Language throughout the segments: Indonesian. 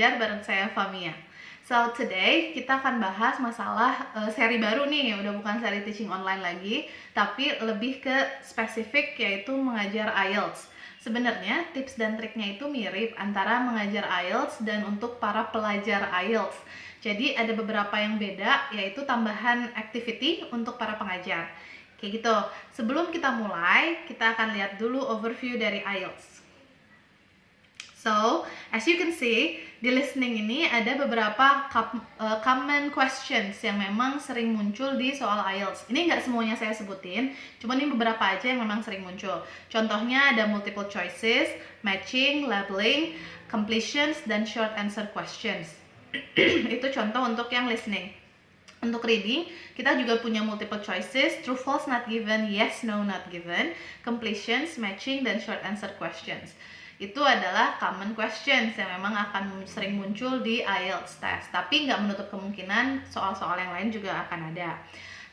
Belajar bareng saya Famia. So today kita akan bahas masalah seri baru nih, udah bukan seri teaching online lagi, tapi lebih ke spesifik yaitu mengajar IELTS. Sebenarnya tips dan triknya itu mirip antara mengajar IELTS dan untuk para pelajar IELTS. Jadi ada beberapa yang beda, yaitu tambahan activity untuk para pengajar. Kayak gitu. Sebelum kita mulai, kita akan lihat dulu overview dari IELTS. So, as you can see, di listening ini ada beberapa common questions yang memang sering muncul di soal IELTS. Ini nggak semuanya saya sebutin, cuma ini beberapa aja yang memang sering muncul. Contohnya ada multiple choices, matching, labeling, completions, dan short answer questions. Itu contoh untuk yang listening. Untuk reading, kita juga punya multiple choices, true, false, not given, yes, no, not given, completions, matching, dan short answer questions. Itu adalah common questions yang memang akan sering muncul di IELTS test. Tapi nggak menutup kemungkinan soal-soal yang lain juga akan ada.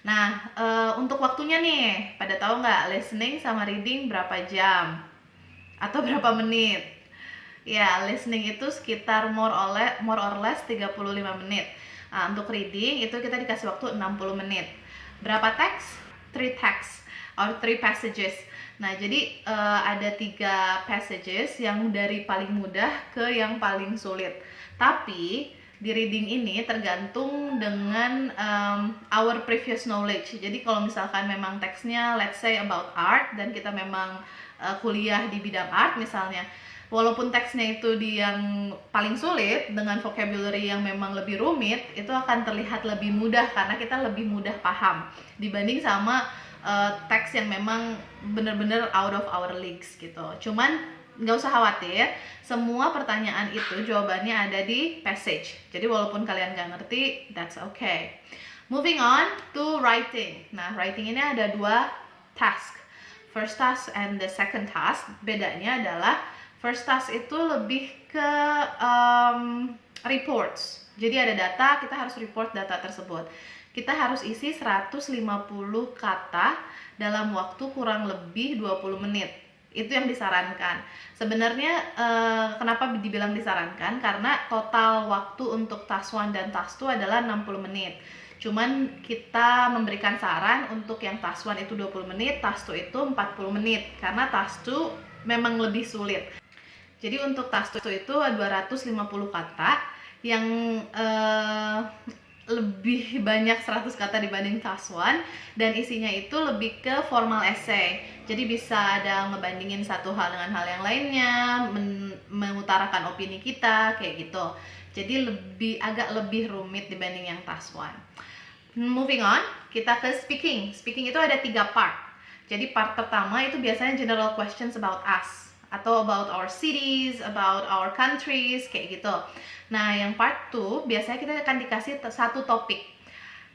Nah, untuk waktunya nih, pada tahu nggak listening sama reading berapa jam? Atau berapa menit? Ya, listening itu sekitar more or less 35 menit. Nah, untuk reading itu kita dikasih waktu 60 menit. Berapa teks? 3 texts or 3 passages. Nah, jadi ada 3 passages yang dari paling mudah ke yang paling sulit. Tapi di reading ini tergantung dengan our previous knowledge. Jadi kalau misalkan memang teksnya let's say about art dan kita memang kuliah di bidang art misalnya, walaupun teksnya itu di yang paling sulit dengan vocabulary yang memang lebih rumit, itu akan terlihat lebih mudah karena kita lebih mudah paham dibanding sama teks yang memang bener-bener out of our leagues gitu. Cuman nggak usah khawatir, semua pertanyaan itu jawabannya ada di passage. Jadi walaupun kalian nggak ngerti, that's okay. Moving on to writing. Nah, writing ini ada 2 task. First task and the second task. Bedanya adalah first task itu lebih ke reports. Jadi ada data, kita harus report data tersebut. Kita harus isi 150 kata dalam waktu kurang lebih 20 menit. Itu yang disarankan. Sebenarnya kenapa dibilang disarankan? Karena total waktu untuk task 1 dan task 2 adalah 60 menit. Cuman kita memberikan saran untuk yang task 1 itu 20 menit, task 2 itu 40 menit. Karena task 2 memang lebih sulit. Jadi untuk task 2 itu 250 kata yang lebih banyak 100 kata dibanding task 1 dan isinya itu lebih ke formal essay. Jadi bisa ada ngebandingin satu hal dengan hal yang lainnya, mengutarakan opini kita kayak gitu. Jadi agak lebih rumit dibanding yang task 1. Moving on, kita ke speaking. Speaking itu ada 3 part. Jadi part pertama itu biasanya general questions about us atau about our cities, about our countries, kayak gitu. Nah, yang part 2 biasanya kita akan dikasih satu topik.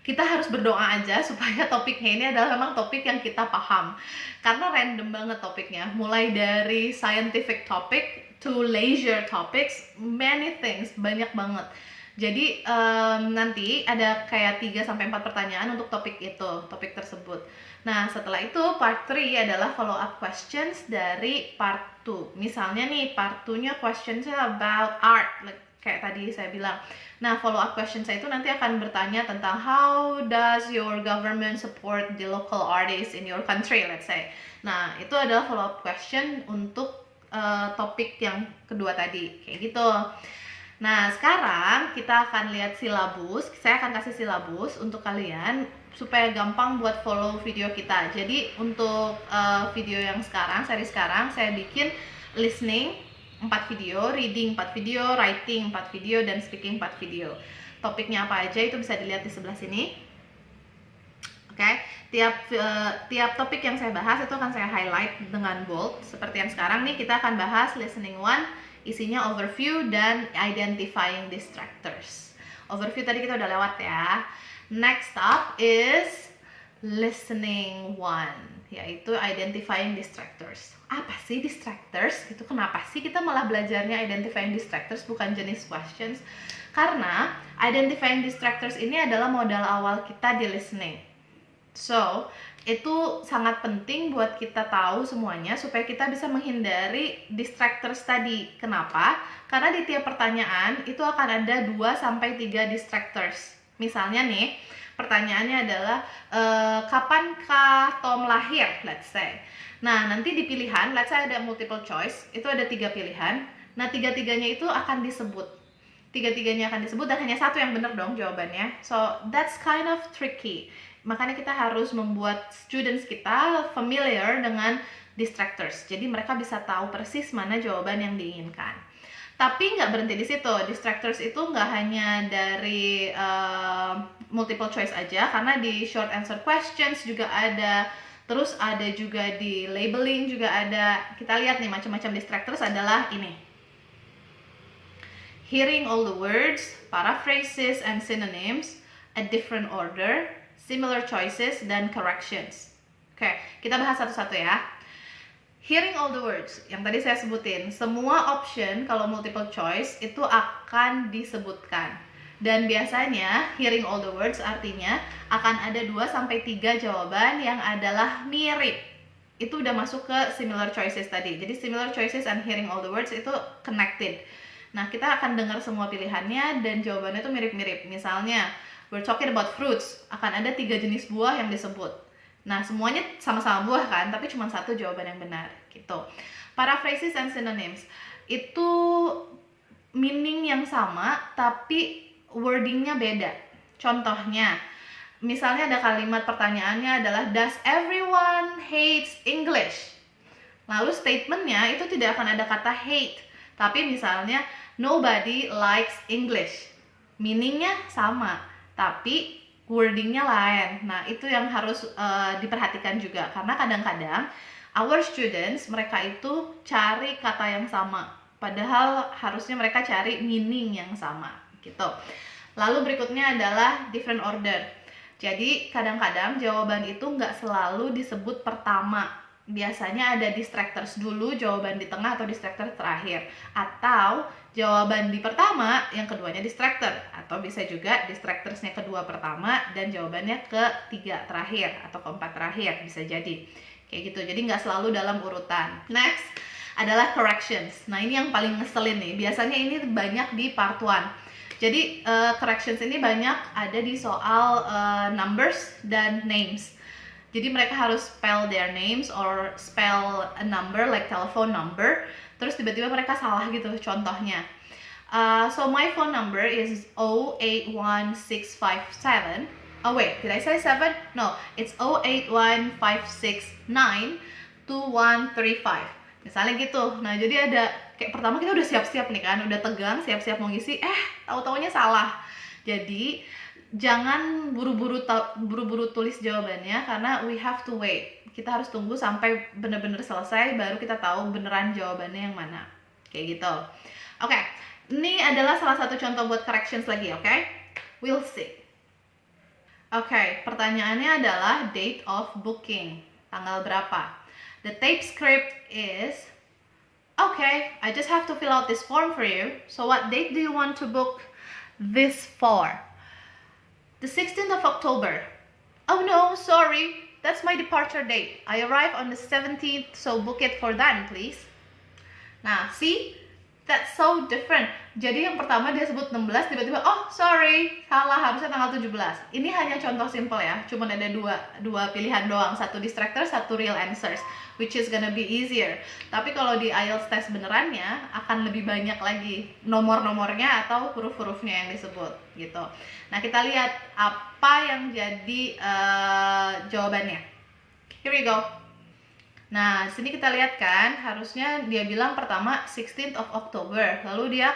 Kita harus berdoa aja supaya topiknya ini adalah memang topik yang kita paham. Karena random banget topiknya, mulai dari scientific topic to leisure topics, many things, banyak banget. Jadi nanti ada kayak 3-4 pertanyaan untuk topik tersebut. Nah, setelah itu part 3 adalah follow up questions dari part 2. Misalnya nih, part 2-nya questionsnya about art, kayak tadi saya bilang. Nah, follow up questions itu nanti akan bertanya tentang how does your government support the local artists in your country, let's say. Nah, itu adalah follow up question untuk topik yang kedua tadi, kayak gitu. Nah, sekarang kita akan lihat silabus. Saya akan kasih silabus untuk kalian supaya gampang buat follow video kita. Jadi untuk video yang sekarang, seri sekarang, saya bikin listening 4 video, reading 4 video, writing 4 video, dan speaking 4 video. Topiknya apa aja itu bisa dilihat di sebelah sini. Oke, tiap topik yang saya bahas itu akan saya highlight dengan bold. Seperti yang sekarang nih, kita akan bahas listening 1. Isinya overview dan identifying distractors. Overview tadi kita udah lewat ya. Next up is listening 1, yaitu identifying distractors. Apa sih distractors? Itu kenapa sih kita malah belajarnya identifying distractors bukan jenis questions? Karena identifying distractors ini adalah modal awal kita di listening. So, itu sangat penting buat kita tahu semuanya supaya kita bisa menghindari distractors tadi. Kenapa? Karena di tiap pertanyaan itu akan ada 2-3 distractors. Misalnya nih, pertanyaannya adalah kapankah Tom lahir, let's say. Nah, nanti di pilihan, let's say ada multiple choice, itu ada 3 pilihan. Nah, 3-3-nya itu akan disebut. 3-3-nya akan disebut dan hanya satu yang benar dong jawabannya. So, that's kind of tricky. Makanya kita harus membuat students kita familiar dengan distractors. Jadi mereka bisa tahu persis mana jawaban yang diinginkan. Tapi nggak berhenti di situ. Distractors itu nggak hanya dari multiple choice aja, karena di short answer questions juga ada. Terus ada juga di labeling juga ada. Kita lihat nih macam-macam distractors adalah ini. Hearing all the words, paraphrases and synonyms, a different order, similar choices, dan corrections. Oke, kita bahas satu-satu ya. Hearing all the words, yang tadi saya sebutin, semua option kalau multiple choice itu akan disebutkan. Dan biasanya hearing all the words artinya akan ada 2-3 jawaban yang adalah mirip. Itu udah masuk ke similar choices tadi. Jadi similar choices and hearing all the words itu connected. Nah, kita akan dengar semua pilihannya dan jawabannya itu mirip-mirip. Misalnya, we're talking about fruits, akan ada 3 jenis buah yang disebut. Nah, semuanya sama-sama buah kan, tapi cuma satu jawaban yang benar, gitu. Paraphrases and synonyms, itu meaning yang sama, tapi wordingnya beda. Contohnya, misalnya ada kalimat pertanyaannya adalah, does everyone hates English? Lalu statementnya itu tidak akan ada kata hate, tapi misalnya, nobody likes English. Meaningnya sama, tapi wordingnya lain. Nah, itu yang harus diperhatikan juga, karena kadang-kadang our students, mereka itu cari kata yang sama, padahal harusnya mereka cari meaning yang sama, gitu. Lalu berikutnya adalah different order. Jadi kadang-kadang jawaban itu nggak selalu disebut pertama. Biasanya ada distractors dulu, jawaban di tengah, atau distractor terakhir. Atau jawaban di pertama, yang keduanya distractor. Atau bisa juga distractorsnya kedua pertama, dan jawabannya ketiga terakhir, atau keempat terakhir, bisa jadi. Kayak gitu, jadi nggak selalu dalam urutan. Next adalah corrections. Nah, ini yang paling ngeselin nih. Biasanya ini banyak di part 1. Jadi corrections ini banyak ada di soal numbers dan names. Jadi mereka harus spell their names or spell a number like telephone number. Terus tiba-tiba mereka salah gitu contohnya. So my phone number is 081657. Oh wait, did I say 7? No, it's 0815692135. Misalnya gitu. Nah, jadi ada kayak pertama kita udah siap-siap nih kan, udah tegang, siap-siap mau ngisi, tahu-taunya salah. Jadi jangan buru-buru tulis jawabannya, karena we have to wait. Kita harus tunggu sampai benar-benar selesai baru kita tahu beneran jawabannya yang mana. Kayak gitu. Oke, ini adalah salah satu contoh buat corrections lagi, oke? We'll see. Oke, pertanyaannya adalah date of booking. Tanggal berapa? The tape script is, okay, I just have to fill out this form for you. So what date do you want to book this for? The 16th of October. Oh no, sorry, that's my departure date. I arrive on the 17th, so book it for then, please. Nah, see? That's so different. Jadi yang pertama dia sebut 16, tiba-tiba, oh sorry, salah, harusnya tanggal 17. Ini hanya contoh simple ya, cuma ada dua pilihan doang, satu distractor, satu real answers, which is gonna be easier. Tapi kalau di IELTS test benerannya, akan lebih banyak lagi nomor-nomornya atau huruf-hurufnya yang disebut, gitu. Nah, kita lihat apa yang jadi jawabannya. Here we go. Nah, sini kita lihat kan, harusnya dia bilang pertama 16th of October, lalu dia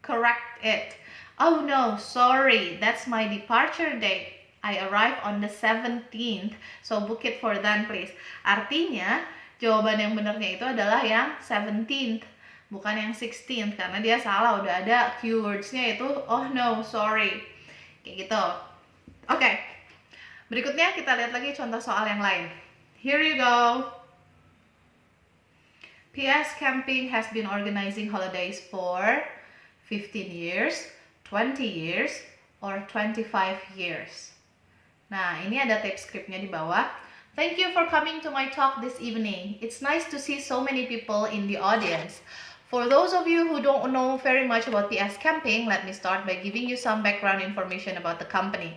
correct it. Oh no, sorry, that's my departure date. I arrive on the 17th, so book it for then please. Artinya, jawaban yang benarnya itu adalah yang 17th, bukan yang 16th, karena dia salah, udah ada keywordsnya itu, oh no, sorry. Kayak gitu. Oke, berikutnya kita lihat lagi contoh soal yang lain. Here you go. PS Camping has been organizing holidays for 15 years, 20 years, or 25 years. Nah, ini ada tape scriptnya di bawah. Thank you for coming to my talk this evening. It's nice to see so many people in the audience. For those of you who don't know very much about PS Camping, let me start by giving you some background information about the company.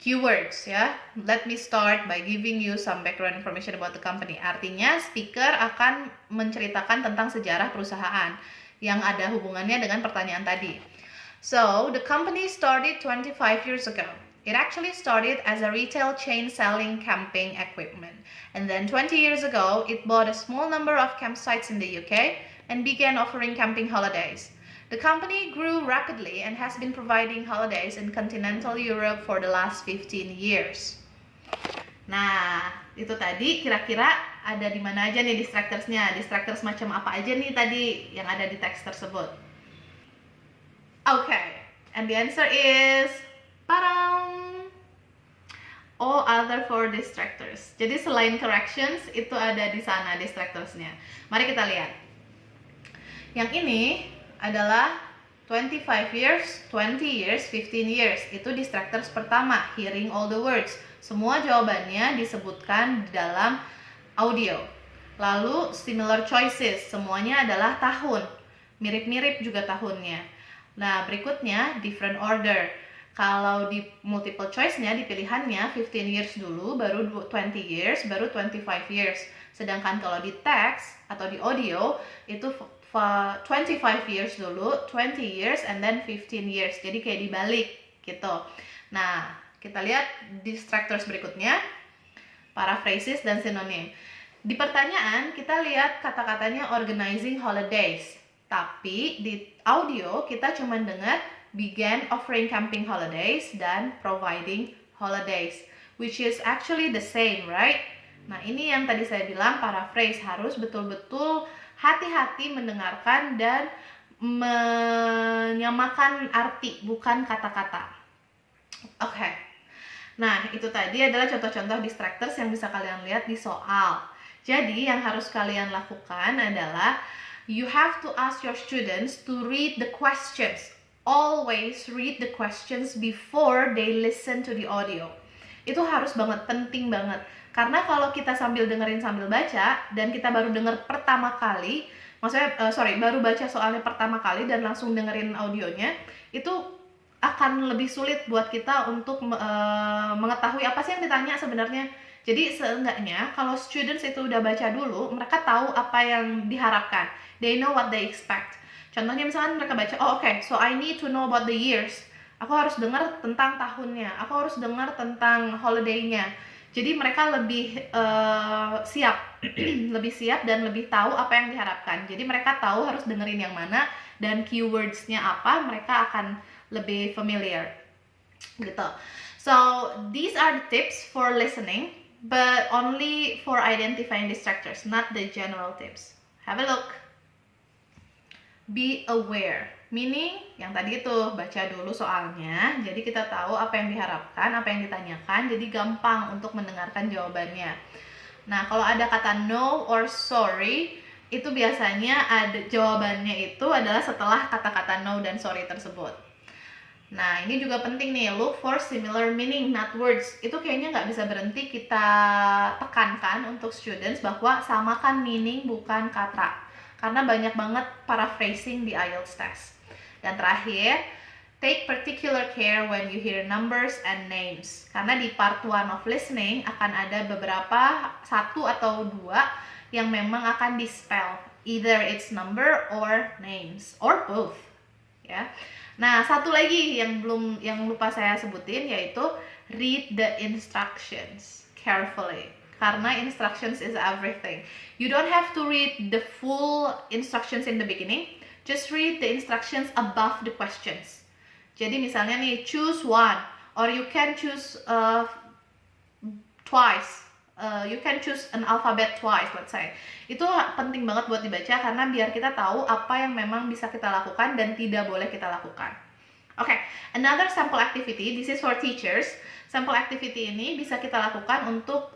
Keywords ya. Let me start by giving you some background information about the company. Artinya speaker akan menceritakan tentang sejarah perusahaan yang ada hubungannya dengan pertanyaan tadi. So, the company started 25 years ago. It actually started as a retail chain selling camping equipment. And then 20 years ago, it bought a small number of campsites in the UK and began offering camping holidays. The company grew rapidly and has been providing holidays in continental Europe for the last 15 years. Nah, itu tadi kira-kira ada di mana aja nih distractors-nya? Distractors macam apa aja nih tadi yang ada di teks tersebut? Okay, and the answer is all other four distractors. Jadi selain corrections, itu ada di sana distractors-nya. Mari kita lihat. Yang ini adalah 25 years, 20 years, 15 years. Itu distractors pertama, hearing all the words. Semua jawabannya disebutkan di dalam audio. Lalu similar choices, semuanya adalah tahun. Mirip-mirip juga tahunnya. Nah, berikutnya different order. Kalau di multiple choice-nya, di pilihannya 15 years dulu, baru 20 years, baru 25 years. Sedangkan kalau di teks atau di audio, itu 25 years dulu, 20 years, and then 15 years. Jadi kayak dibalik gitu. Nah, kita lihat distractors berikutnya, paraphrases dan synonym. Di pertanyaan, kita lihat kata-katanya organizing holidays. Tapi di audio, kita cuma dengar began offering camping holidays dan providing holidays, which is actually the same, right? Nah, ini yang tadi saya bilang paraphrase, harus betul-betul hati-hati mendengarkan dan menyamakan arti, bukan kata-kata. Oke. Nah, itu tadi adalah contoh-contoh distractors yang bisa kalian lihat di soal. Jadi, yang harus kalian lakukan adalah you have to ask your students to read the questions. Always read the questions before they listen to the audio. Itu harus banget, penting banget. Karena kalau kita sambil dengerin sambil baca, dan kita baru denger pertama kali, baru baca soalnya pertama kali dan langsung dengerin audionya, itu akan lebih sulit buat kita untuk mengetahui apa sih yang ditanya sebenarnya. Jadi seenggaknya kalau students itu udah baca dulu, mereka tahu apa yang diharapkan. They know what they expect. Contohnya misalkan mereka baca, so I need to know about the years. Aku harus dengar tentang tahunnya, aku harus dengar tentang holiday-nya. Jadi mereka lebih siap, lebih siap dan lebih tahu apa yang diharapkan. Jadi mereka tahu harus dengerin yang mana dan keywords-nya apa, mereka akan lebih familiar. Gitu. So these are the tips for listening, but only for identifying distractors, not the general tips. Have a look. Be aware, meaning yang tadi itu baca dulu soalnya, jadi kita tahu apa yang diharapkan, apa yang ditanyakan, jadi gampang untuk mendengarkan jawabannya. Nah, kalau ada kata no or sorry, itu biasanya ada jawabannya itu adalah setelah kata-kata no dan sorry tersebut. Nah, ini juga penting nih, look for similar meaning, not words. Itu kayaknya nggak bisa berhenti kita tekankan untuk students bahwa samakan meaning bukan kata. Karena banyak banget paraphrasing di IELTS test. Dan terakhir, take particular care when you hear numbers and names. Karena di part 1 of listening akan ada beberapa, 1 atau 2 yang memang akan di-spell. Either it's number or names, or both. Ya. Nah, satu lagi yang lupa saya sebutin, yaitu read the instructions carefully. Karena instructions is everything. You don't have to read the full instructions in the beginning. Just read the instructions above the questions. Jadi misalnya nih, choose one, or you can choose twice. You can choose an alphabet twice, let's say. Itu penting banget buat dibaca karena biar kita tahu apa yang memang bisa kita lakukan dan tidak boleh kita lakukan. Okay, another sample activity. This is for teachers. Sample activity ini bisa kita lakukan untuk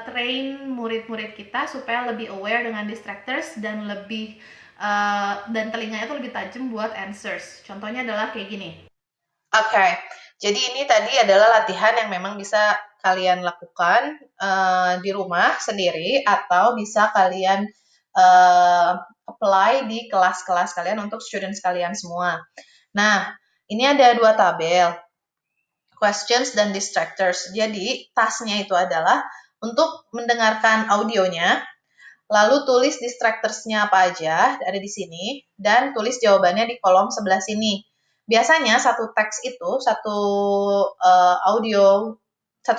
train murid-murid kita supaya lebih aware dengan distractors dan lebih dan telinganya itu lebih tajam buat answers. Contohnya adalah kayak gini. Okay, jadi ini tadi adalah latihan yang memang bisa kalian lakukan di rumah sendiri atau bisa kalian apply di kelas-kelas kalian untuk students kalian semua. Nah, ini ada 2 tabel, questions dan distractors. Jadi, tasknya itu adalah untuk mendengarkan audionya, lalu tulis distractors-nya apa aja, ada di sini, dan tulis jawabannya di kolom sebelah sini. Biasanya satu teks itu, satu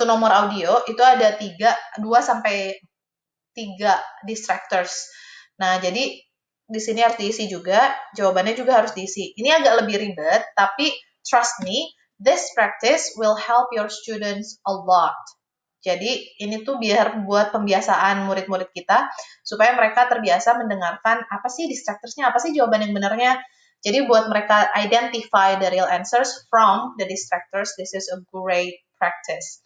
nomor audio itu ada 2 sampai 3 distractors. Nah, jadi di sini harus diisi juga, jawabannya juga harus diisi. Ini agak lebih ribet, tapi trust me, this practice will help your students a lot. Jadi ini tuh biar buat pembiasaan murid-murid kita supaya mereka terbiasa mendengarkan apa sih distractorsnya, apa sih jawaban yang benarnya. Jadi buat mereka identify the real answers from the distractors, this is a great practice.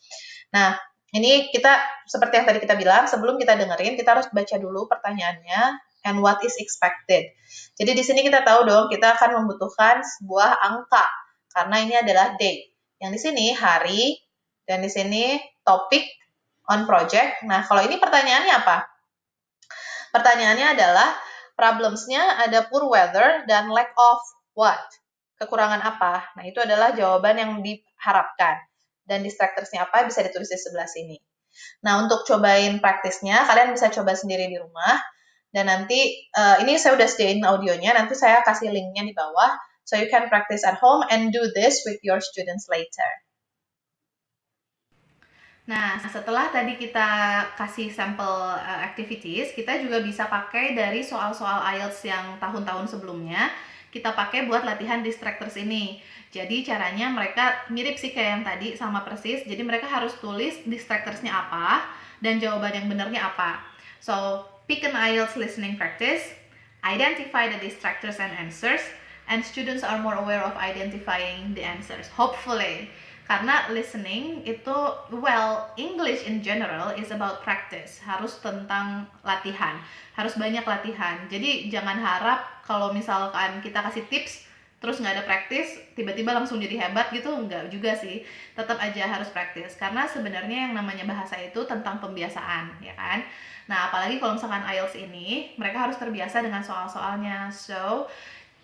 Nah, ini kita seperti yang tadi kita bilang, sebelum kita dengerin kita harus baca dulu pertanyaannya and what is expected. Jadi di sini kita tahu dong kita akan membutuhkan sebuah angka karena ini adalah date. Yang di sini hari dan di sini topik on project. Nah, kalau ini pertanyaannya apa? Pertanyaannya adalah problems-nya ada poor weather dan lack of what? Kekurangan apa? Nah, itu adalah jawaban yang diharapkan. Dan distractors-nya apa bisa ditulis di sebelah sini. Nah, untuk cobain praktisnya, kalian bisa coba sendiri di rumah. Dan nanti, ini saya udah sediain audionya, nanti saya kasih linknya di bawah. So you can practice at home and do this with your students later. Nah, setelah tadi kita kasih sampel activities, kita juga bisa pakai dari soal-soal IELTS yang tahun-tahun sebelumnya, kita pakai buat latihan distractors ini. Jadi caranya mereka mirip sih kayak yang tadi, sama persis. Jadi mereka harus tulis distractorsnya apa, dan jawaban yang benarnya apa. So, pick an IELTS listening practice, identify the distractors and answers, and students are more aware of identifying the answers, hopefully. Karena listening itu, well, English in general is about practice, harus tentang latihan, harus banyak latihan. Jadi jangan harap kalau misalkan kita kasih tips, terus nggak ada praktis, tiba-tiba langsung jadi hebat gitu, nggak juga sih. Tetap aja harus praktis, karena sebenarnya yang namanya bahasa itu tentang pembiasaan, ya kan? Nah, apalagi kalau misalkan IELTS ini, mereka harus terbiasa dengan soal-soalnya. So,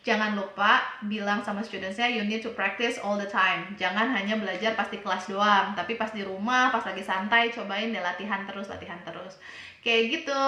jangan lupa bilang sama studentsnya, you need to practice all the time. Jangan hanya belajar pas di kelas doang, tapi pas di rumah, pas lagi santai, cobain deh latihan terus. Kayak gitu.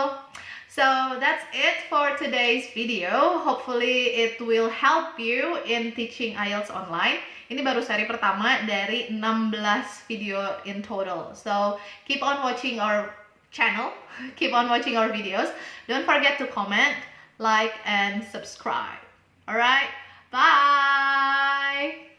So, that's it for today's video. Hopefully, it will help you in teaching IELTS online. Ini baru seri pertama dari 16 video in total. So, keep on watching our channel. Keep on watching our videos. Don't forget to comment, like, and subscribe. Alright, bye!